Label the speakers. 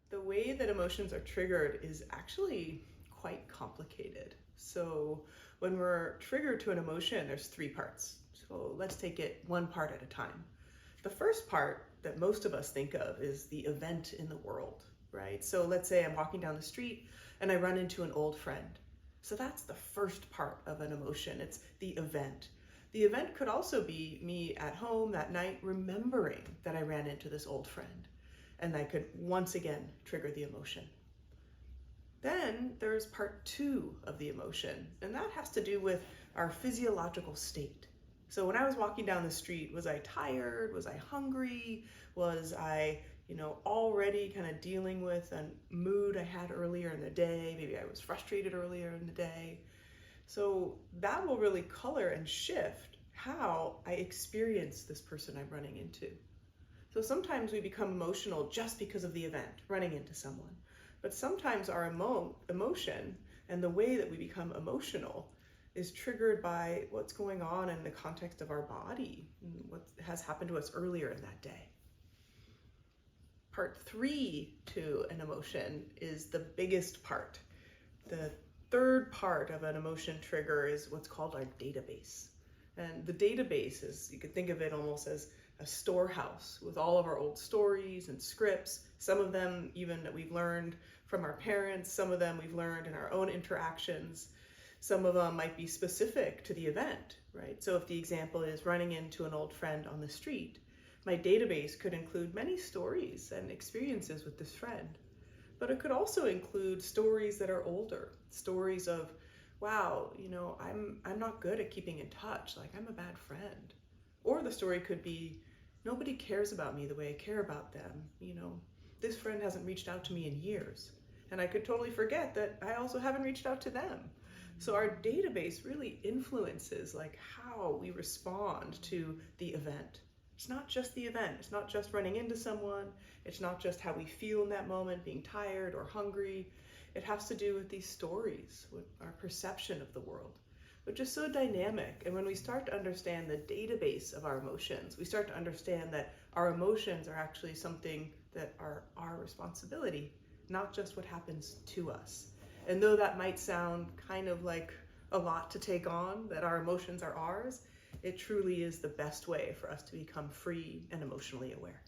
Speaker 1: The way that emotions are triggered is actually quite complicated. So when we're triggered to an emotion, there's three parts. So let's take it one part at a time. The first part that most of us think of is the event in the world, right? So let's say I'm walking down the street and I run into an old friend. So that's the first part of an emotion. It's the event. The event could also be me at home that night remembering that I ran into this old friend, and that could once again trigger the emotion. Then there's part two of the emotion, and that has to do with our physiological state. So when I was walking down the street, was I tired? Was I hungry? Was I, already kind of dealing with a mood I had earlier in the day? Maybe I was frustrated earlier in the day. So that will really color and shift how I experience this person I'm running into. So sometimes we become emotional just because of the event, running into someone. But sometimes our emotion and the way that we become emotional is triggered by what's going on in the context of our body, and what has happened to us earlier in that day. Part three to an emotion is the biggest part. The third part of an emotion trigger is what's called our database. And the database is, you could think of it almost as a storehouse with all of our old stories and scripts, some of them even that we've learned from our parents, some of them we've learned in our own interactions. Some of them might be specific to the event, right? So if the example is running into an old friend on the street, my database could include many stories and experiences with this friend. But it could also include stories that are older, stories of, wow, I'm not good at keeping in touch, like I'm a bad friend. Or the story could be, nobody cares about me the way I care about them. This friend hasn't reached out to me in years. And I could totally forget that I also haven't reached out to them. So our database really influences like how we respond to the event. It's not just the event. It's not just running into someone. It's not just how we feel in that moment, being tired or hungry. It has to do with these stories, with our perception of the world, which is so dynamic. And when we start to understand the database of our emotions, we start to understand that our emotions are actually something that are our responsibility, not just what happens to us. And though that might sound kind of like a lot to take on, that our emotions are ours, it truly is the best way for us to become free and emotionally aware.